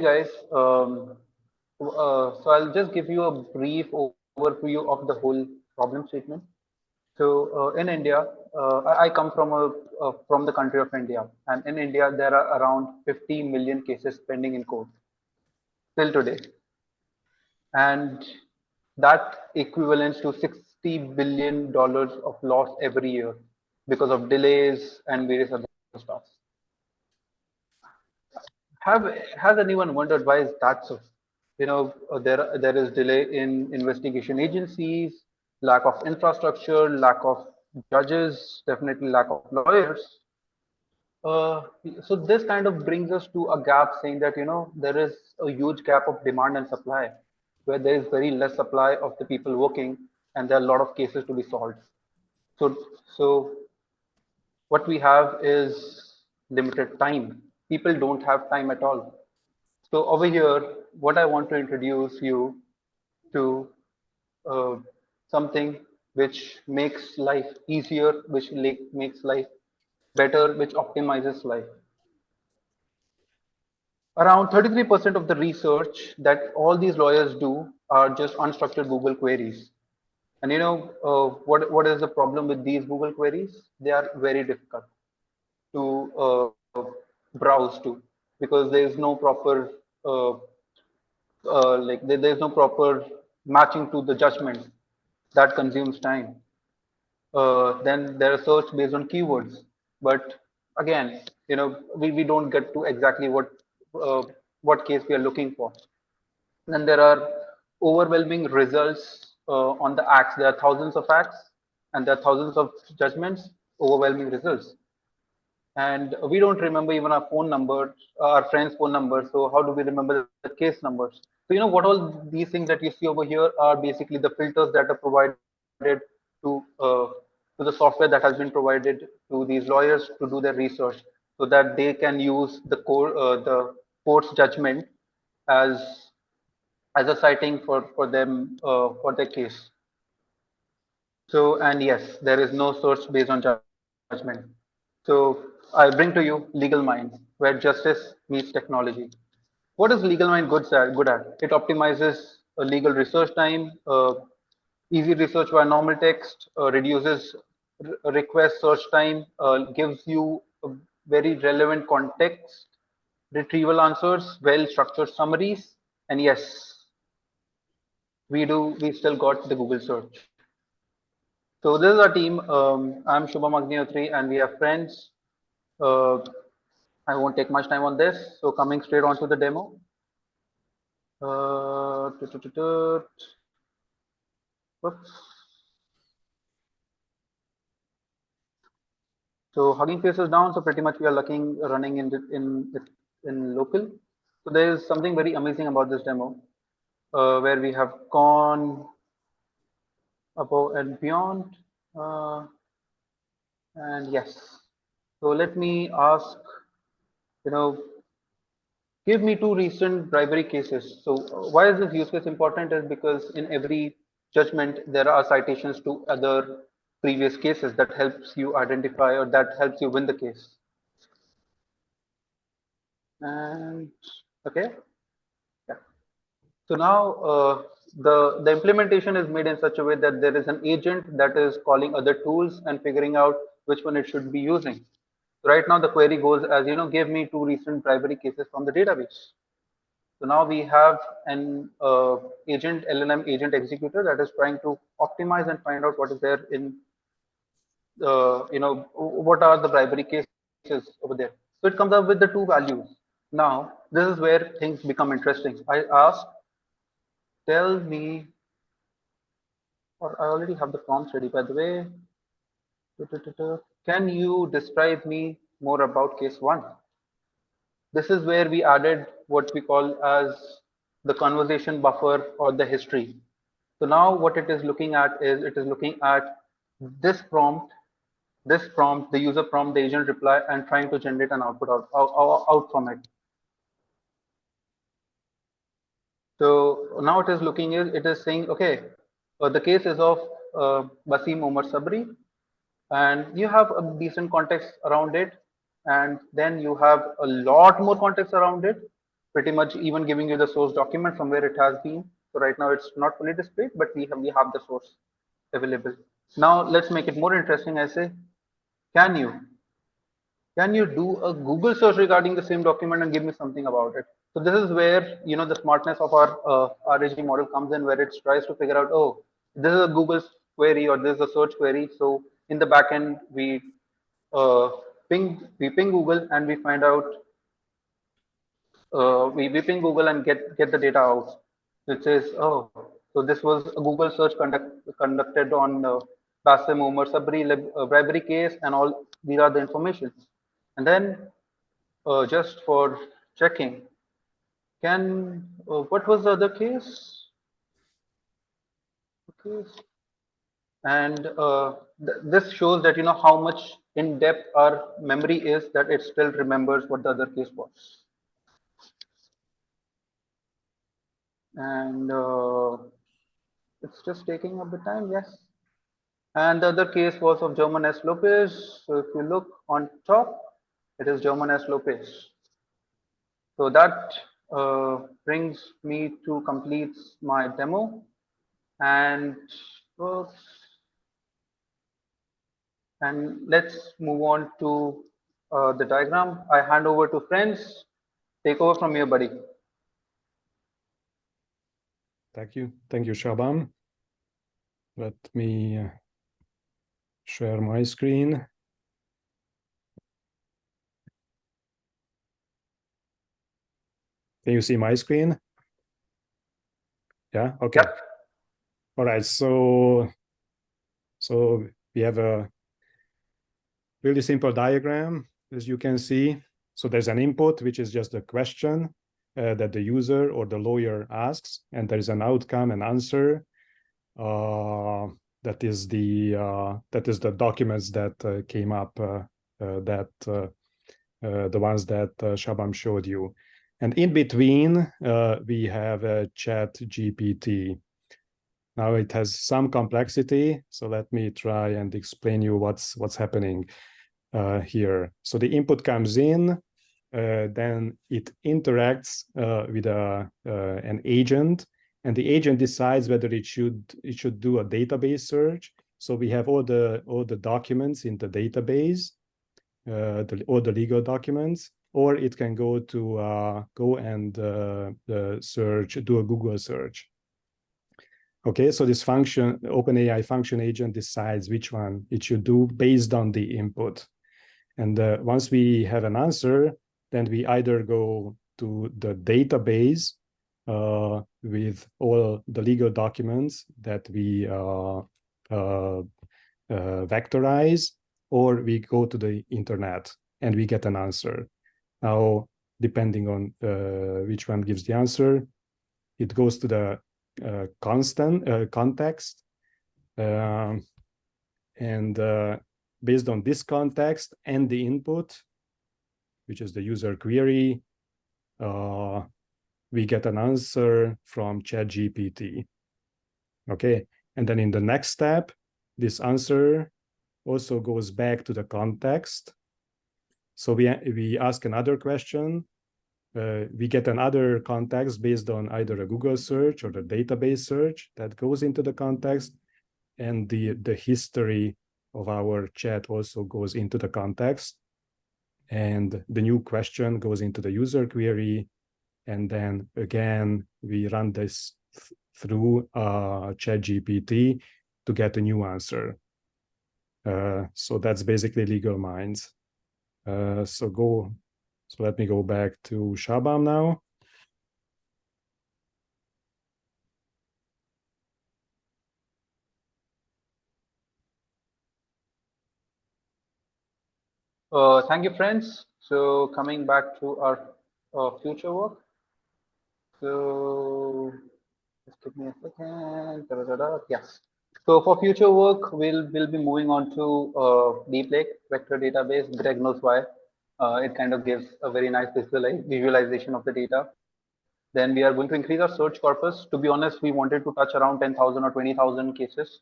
guys, so I'll just give you a brief overview of the whole problem statement. So in India, I come from the country of India, and in India there are around 50 million cases pending in court till today, and that equivalents to $60 billion of loss every year because of delays and various other stuff. Have has anyone wondered why is that so? There is delay in investigation agencies, lack of infrastructure, lack of judges, definitely lack of lawyers. Uh, so this kind of brings us to a gap, saying that there is a huge gap of demand and supply, where there is very less supply of the people working, and there are a lot of cases to be solved. So what we have is limited time. People don't have time at all. So over here, what I want to introduce you to uh, something which makes life easier, which makes life better, which optimizes life. Around 33% of the research that all these lawyers do are just unstructured Google queries. And what is the problem with these Google queries? They are very difficult to browse to because there is no proper uh, there's no proper matching to the judgment that consumes time. Then there are search based on keywords, but again, we don't get to exactly uh, what case we are looking for. Then there are overwhelming results on the acts. There are thousands of acts and there are thousands of judgments, overwhelming results. And we don't remember even our phone numbers, our friends' phone numbers. So how do we remember the case numbers? So what all these things that you see over here are basically the filters that are provided to uh, to the software that has been provided to these lawyers to do their research, so that they can use the court's judgment as as a citing for them for their case. So, and yes, there is no source based on judgment. So I bring to you Legal Minds, where justice meets technology. What is Legal Mind good at? It optimizes legal research time, easy research via normal text, reduces request search time, gives you a very relevant context, retrieval answers, well structured summaries, and yes, we still got the Google search. So this is our team. I'm Shubham Agnihotri, and we have friends. Uh, I won't take much time on this. So coming straight on to the demo. Tut, tut, tut, tut. Whoops. So Hugging Face is down. So pretty much we are looking running in local. So there is something very amazing about this demo, where we have gone above and beyond. Uh, and yes. So let me ask, you know, give me two recent bribery cases. So why is this use case important is because in every judgment, there are citations to other previous cases that helps you identify or that helps you win the case. And okay, yeah. So now the implementation is made in such a way that there is an agent that is calling other tools and figuring out which one it should be using. So right now the query goes as give me two recent bribery cases from the database. So now we have an agent, LLM agent executor that is trying to optimize and find out what is there in, what are the bribery cases over there. So it comes up with the two values. Now, this is where things become interesting. I asked, tell me, or I already have the prompts ready, by the way. Can you describe me more about case one? This is where we added what we call as the conversation buffer or the history. So now what it is looking at is it is looking at this prompt, the user prompt, the agent reply, and trying to generate an output out from it. So now it is looking is it is saying, okay, the case is of Basim Omar Sabri, and you have a decent context around it, and then you have a lot more context around it. pretty much even giving you the source document from where it has been. So right now it's not fully displayed, but we have the source available. Now let's make it more interesting. I say, can you can you do a Google search regarding the same document and give me something about it? So this is where the smartness of our RAG model comes in, where it tries to figure out, oh, this is a Google query or this is a search query. So in the backend, uh, we ping Google and we find out we ping Google and get the data out, which says, oh, so this was a Google search conducted on Basim Umar Sabri bribery case, and all these are the information. And then just for checking, can what was the other case? Okay. And this shows that how much in depth our memory is, that it still remembers what the other case was. And it's just taking a bit time, yes. And the other case was of German S. Lopez. So if you look on top, it is German S. Lopez. So that brings me to complete my demo. And uh, let's move on to the diagram. I hand over to friends. Take over from here, buddy. Thank you, Shaban. Let me share my screen. Can you see my screen? Yeah. Okay. Yep. All right. So we have a really simple diagram, as you can see. So there's an input, which is just a question that the user or the lawyer asks, and there is an outcome and answer. That is the documents that came up, the ones that Shabam showed you. And in between, we have a chat GPT. Now it has some complexity, so let me try and explain you what's happening here. So the input comes in, then it interacts with an agent, and the agent decides whether it should do a database search. So we have all the documents in the database, all the legal documents, or it can go and do a Google search. Okay, so this function, OpenAI function agent, decides which one it should do based on the input. And once we have an answer, then we either go to the database with all the legal documents that we vectorize, or we go to the internet and we get an answer. Now, depending on which one gives the answer, it goes to the context, and based on this context and the input, which is the user query, we get an answer from ChatGPT. Okay, and then in the next step, this answer also goes back to the context. So we ask another question. We get another context based on either a Google search or the database search that goes into the context, and the history of our chat also goes into the context, and the new question goes into the user query, and then again we run this through ChatGPT to get a new answer. So that's basically Legal Minds. So let me go back to Shabam now. Thank you, friends. So coming back to our future work. So just give me a second. Yes. So for future work, we'll be moving on to deep lake vector database. Greg knows why. It kind of gives a very nice visualization of the data. Then we are going to increase our search corpus. To be honest, we wanted to touch around 10,000 or 20,000 cases,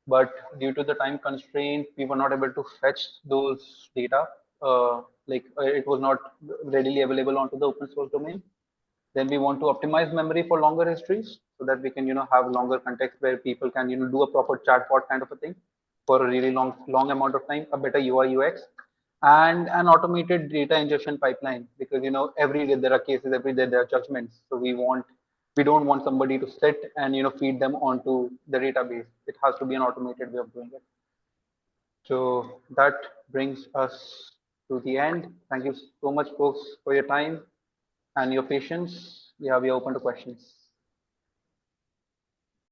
but due to the time constraint, we were not able to fetch those data. It was not readily available onto the open source domain. Then we want to optimize memory for longer histories so that we can, have longer context where people can, do a proper chatbot kind of a thing for a really long amount of time, a better UI UX, and an automated data ingestion pipeline, because every day there are cases, every day there are judgments. So we don't want somebody to sit and feed them onto the database. It has to be an automated way of doing it. So that brings us to the end. Thank you so much, folks, for your time and your patience. Yeah, we are open to questions.